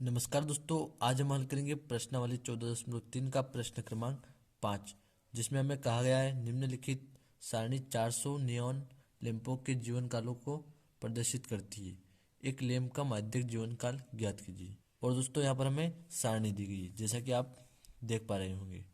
नमस्कार दोस्तों, आज हम हल करेंगे प्रश्नावली 14.3 का प्रश्न क्रमांक 5, जिसमें हमें कहा गया है निम्नलिखित सारणी 400 नियॉन लैंपों के जीवन कालों को प्रदर्शित करती है। एक लैंप का माध्यक जीवन काल ज्ञात कीजिए। और दोस्तों यहाँ पर हमें सारणी दी गई है, जैसा कि आप देख पा रहे होंगे।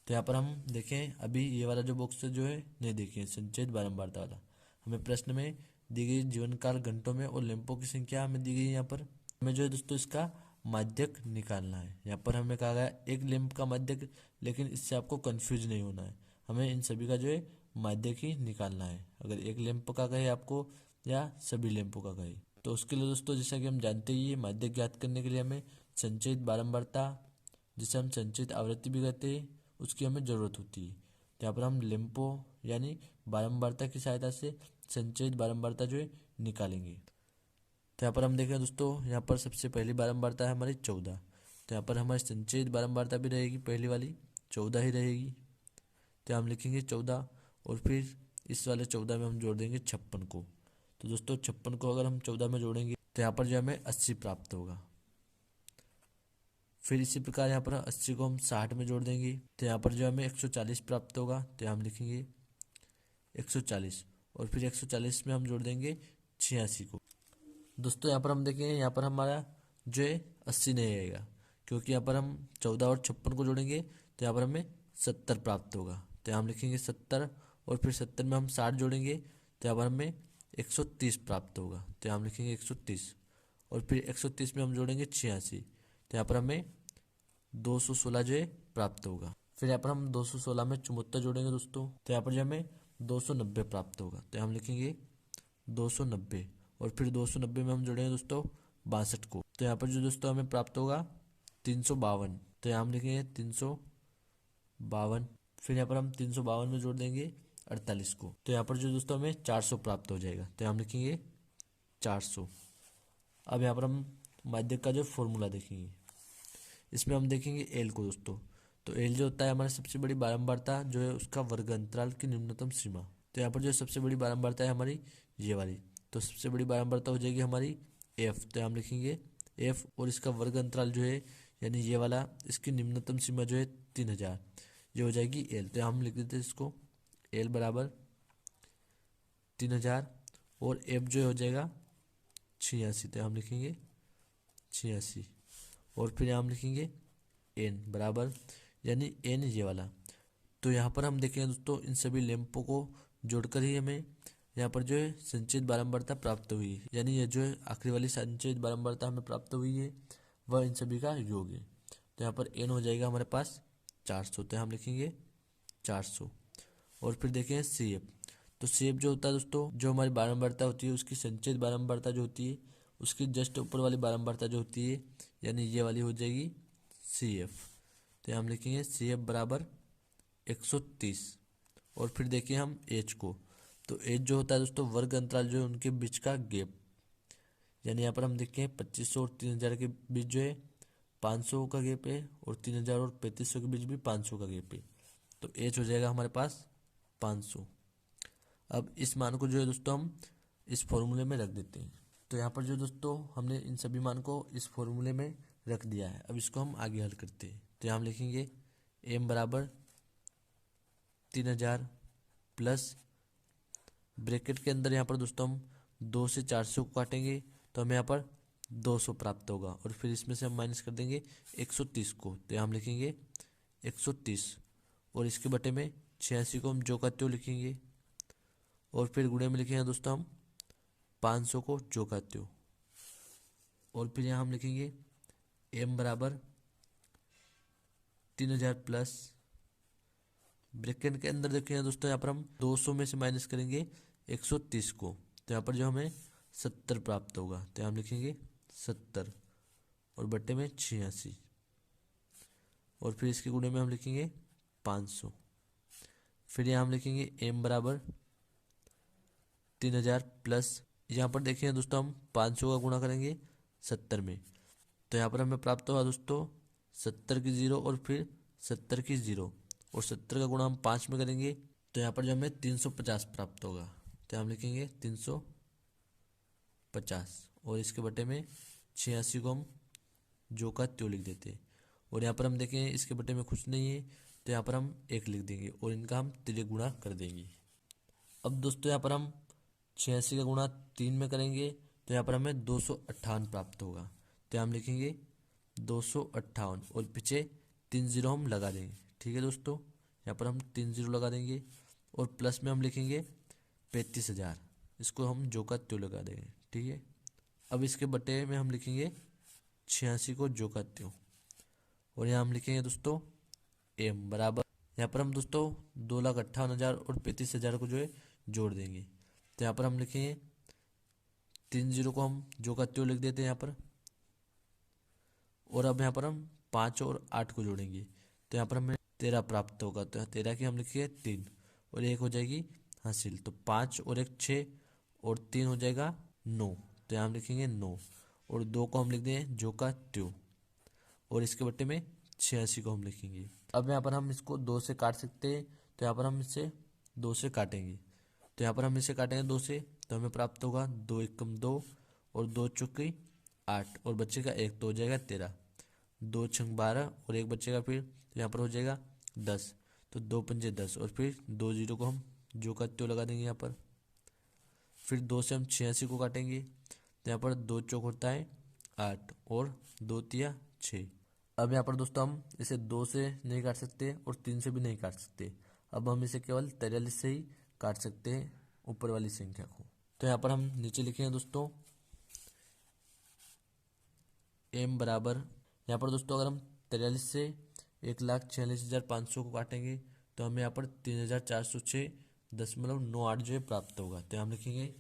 तो यहाँ पर हम देखें, अभी ये वाला जो बॉक्स जो है नहीं देखें, संचयित बारंबारता वाला। हमें प्रश्न में दी गई जीवन काल घंटों में और लैंपों की संख्या हमें दी गई है। यहाँ पर हमें जो है दोस्तों इसका माध्यक निकालना है। यहाँ पर हमें कहा गया एक लैंप का माध्यक, लेकिन इससे आपको कंफ्यूज नहीं होना है। हमें इन सभी का जो है माध्यक ही निकालना है, अगर एक लैंप का कहे आपको या सभी लैंपों का कहे। तो उसके लिए दोस्तों, जैसा कि हम जानते ही, माध्यक ज्ञात करने के लिए हमें संचयित बारंबारता, जिसे हम संचयित आवृत्ति भी कहते हैं, उसकी हमें ज़रूरत होती है। तो यहाँ पर हम लैंपों यानी बारंबारता की सहायता से संचयित बारंबारता जो है निकालेंगे। तो यहाँ पर हम देखें दोस्तों, यहाँ पर सबसे पहली बारंबारता है हमारी 14। तो यहाँ पर हमारी संचयित बारंबारता भी रहेगी, पहली वाली 14 ही रहेगी। तो हम लिखेंगे 14, और फिर इस वाले 14 में हम जोड़ देंगे 56 को। तो दोस्तों 56 को अगर हम 14 में जोड़ेंगे तो यहाँ पर जो हमें 80 प्राप्त होगा। फिर इसी प्रकार यहाँ पर 80 को हम 60 में जोड़ देंगे तो यहाँ पर जो हमें 140 प्राप्त होगा। तो हम लिखेंगे 140, और फिर 140 में हम जोड़ देंगे 86 को। दोस्तों यहाँ पर हम देखेंगे, यहाँ पर हमारा जो है 80 नहीं आएगा, क्योंकि यहाँ पर हम 14 और 56 को जोड़ेंगे तो यहाँ पर हमें 70 प्राप्त होगा। तो हम लिखेंगे 70, और फिर 70 में हम 60 जोड़ेंगे तो यहाँ पर हमें 130 प्राप्त होगा। तो हम लिखेंगे 130, और फिर 130 में हम जोड़ेंगे 86, तो यहाँ पर हमें 216 जो है प्राप्त होगा। फिर यहाँ पर हम 216 में 74 जोड़ेंगे दोस्तों, तो यहाँ पर जो हमें 290 प्राप्त होगा। तो हम लिखेंगे 290, और फिर 290 में हम जोड़ेंगे दोस्तों 62 को। तो यहाँ पर जो दोस्तों हमें प्राप्त होगा 352। तो यहाँ हम लिखेंगे 352, फिर यहाँ पर हम 352 में जोड़ देंगे 48 को। तो यहाँ पर जो दोस्तों हमें 400 प्राप्त हो जाएगा। तो हम लिखेंगे 400। अब यहाँ पर हम माध्यक का जो फॉर्मूला देखेंगे, इसमें हम देखेंगे एल को दोस्तों। तो एल जो होता है हमारा सबसे बड़ी बारंबारता जो है उसका वर्ग अंतराल की न्यूनतम सीमा। तो यहाँ पर जो सबसे बड़ी बारंबारता है हमारी ये वाली, तो सबसे बड़ी बारंबारता हो जाएगी हमारी एफ। तो हम लिखेंगे एफ, और इसका वर्ग अंतराल जो है यानी ये वाला, इसकी निम्नतम सीमा जो है 3000, ये हो जाएगी एल। तो हम लिख देते हैं इसको एल बराबर 3000, और एफ जो हो जाएगा 86। तो हम लिखेंगे 86, और फिर हम लिखेंगे एन बराबर, यानी एन ये वाला। तो यहाँ पर हम देखेंगे दोस्तों, इन सभी लैंपों को जोड़कर ही हमें यहाँ पर जो है संचित बारंबारता प्राप्त हुई है, यानी ये जो है आखिरी वाली संचित बारंबारता हमें प्राप्त हुई है वह इन सभी का योग है। तो यहाँ पर एन हो जाएगा हमारे पास 400। तो हम लिखेंगे 400, और फिर देखें सी एफ। तो सी एफ जो होता है दोस्तों, जो हमारी बारंबारता होती है उसकी संचित बारंबारता जो होती है उसकी जस्ट ऊपर वाली बारंबारता जो होती है, यानी ये वाली हो जाएगी सी एफ। तो हम लिखेंगे सी एफ बराबर 130, और फिर देखिए हम एच को। तो एच जो होता है दोस्तों वर्ग अंतराल जो है उनके बीच का गैप, यानी यहाँ पर हम देखें 2500 और 3000 के बीच जो है 500 का गैप है, और 3000 और 3500 के बीच भी 500 का गैप है। तो एच हो जाएगा हमारे पास 500। अब इस मान को जो है दोस्तों हम इस फॉर्मूले में रख देते हैं। तो यहाँ पर जो दोस्तों हमने इन सभी मान को इस फॉर्मूले में रख दिया है। अब इसको हम आगे हल करते हैं। तो यहाँ हम लिखेंगे एम बराबर 3000 प्लस ब्रैकेट के अंदर यहाँ पर दोस्तों हम 2 से 400 को काटेंगे तो हमें यहाँ पर 200 प्राप्त होगा, और फिर इसमें से हम माइनस कर देंगे 130 को। तो यहाँ हम लिखेंगे 130, और इसके बटे में 86 को हम जो का त्यों लिखेंगे, और फिर गुणे में लिखेंगे दोस्तों हम 500 को जो का त्यों, और फिर यहाँ हम लिखेंगे एम बराबर 3000 प्लस ब्रैकेट के अंदर देखेंगे दोस्तों, यहाँ पर हम 200 में से माइनस करेंगे 130 को। तो यहाँ पर जो हमें 70 प्राप्त होगा। तो हम लिखेंगे 70, और बट्टे में 86, और फिर इसके गुणे में हम लिखेंगे 500। फिर यहाँ हम लिखेंगे एम बराबर 3000 प्लस, यहाँ पर देखेंगे दोस्तों हम 500 का गुणा करेंगे 70 में। तो यहाँ पर हमें प्राप्त होगा दोस्तों 70 की 0, और फिर 70 की 0, और 70 का गुणा हम 5 में करेंगे तो यहाँ पर जो हमें 350 प्राप्त होगा। तो हम लिखेंगे 350, और इसके बटे में 86 को हम जो का त्यों लिख देते। और यहाँ पर हम देखें इसके बटे में कुछ नहीं है, तो यहाँ पर हम 1 लिख देंगे और इनका हम त्रिगुणा कर देंगे। अब दोस्तों यहाँ पर हम 86 का गुणा 3 में करेंगे, तो यहाँ पर हमें 258 प्राप्त होगा। तो हम लिखेंगे 258 और पीछे 3 जीरो हम लगा देंगे। ठीक है दोस्तों, यहाँ पर हम 3 जीरो लगा देंगे और प्लस में हम लिखेंगे 35,000, इसको हम जो का त्यों लगा देंगे। ठीक है, अब इसके बटे में हम लिखेंगे 86 को जो का त्यों, और यहाँ हम लिखेंगे दोस्तों एम बराबर, यहाँ पर हम दोस्तों 2,58,000 और 35,000 को जो है जोड़ देंगे। तो यहाँ पर हम लिखेंगे 3 जीरो को हम जो का त्यों लिख देते हैं यहाँ पर, और अब यहाँ पर हम 5 और 8 को जोड़ेंगे, तो यहाँ पर हमें 13 प्राप्त होगा। तो 13 की हम लिखिए 3 और 1 हो जाएगी हासिल, तो 5 और 1 6 और 3 हो जाएगा 9। तो यहाँ हम लिखेंगे 9 और 2 को हम लिख दें जो का त्यों, और इसके बट्टे में 86 को हम लिखेंगे। अब यहाँ पर हम इसको 2 से काट सकते हैं, तो यहाँ पर हम इसे 2 से काटेंगे। तो यहाँ पर हम इसे काटेंगे 2 से, तो हमें प्राप्त होगा 2 एकम 2 और 2 चौकी 8 और बचेगा 1, तो हो जाएगा 13। 2 छंग 12 और 1 बचेगा फिर, तो यहाँ पर हो जाएगा 10। तो 2 पंजे 10 और फिर 2 जीरो को हम जो का त्यों लगा देंगे यहाँ पर। फिर 2 से हम 86 को काटेंगे, तो यहाँ पर 2 चौक होता है 8 और 2 तिया 6। अब यहाँ पर दोस्तों हम इसे 2 से नहीं काट सकते और 3 से भी नहीं काट सकते, अब हम इसे केवल 43 से ही काट सकते हैं ऊपर वाली संख्या को। तो यहाँ पर हम नीचे लिखेंगे दोस्तों एम बराबर, यहाँ पर दोस्तों अगर हम 43 से 1,46,500 को काटेंगे, तो हमें यहाँ पर 3,406.98 जो है प्राप्त होगा। तो हम लिखेंगे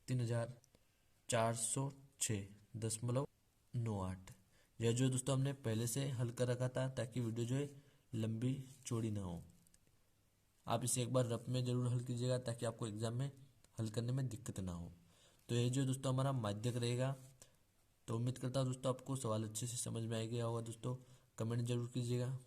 3,406.98। यह जो दोस्तों हमने पहले से हल कर रखा था, ताकि वीडियो जो है लंबी चौड़ी ना हो। आप इसे एक बार रफ में जरूर हल कीजिएगा, ताकि आपको एग्जाम में हल करने में दिक्कत ना हो। तो ये जो दोस्तों हमारा माध्यक रहेगा। तो उम्मीद करता हूँ दोस्तों आपको सवाल अच्छे से समझ में आ गया होगा दोस्तों, कमेंट जरूर कीजिएगा।